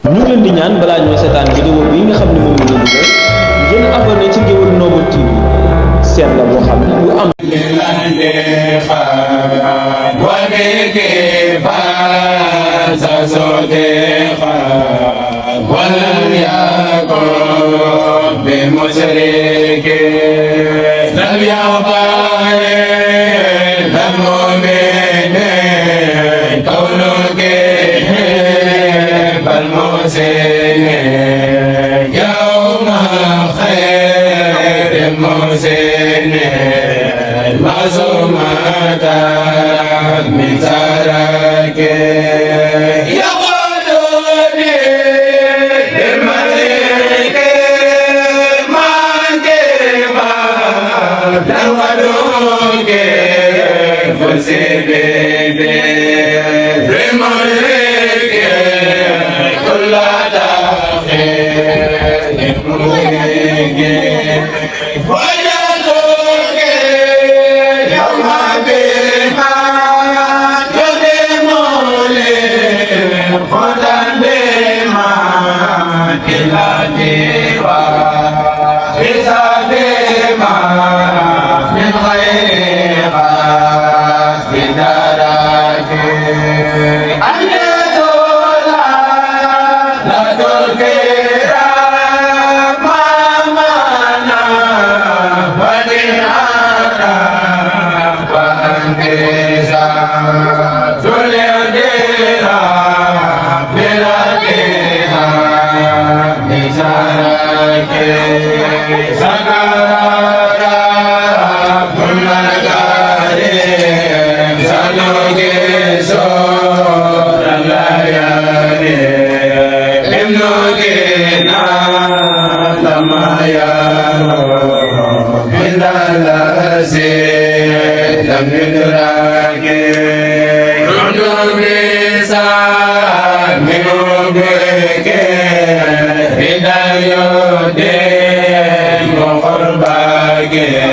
ñu ngi leen di ñaan balaa ñoo seetaan vidéo bi nga xam ne moom la ñu def ngeen abonné ci Géwël Noble TV seen la boo xam ne bu am يوم خير المحسن معصومة من زرك يقولني للملك ما كيف تنقلوك فسيبي للملك كل yeah.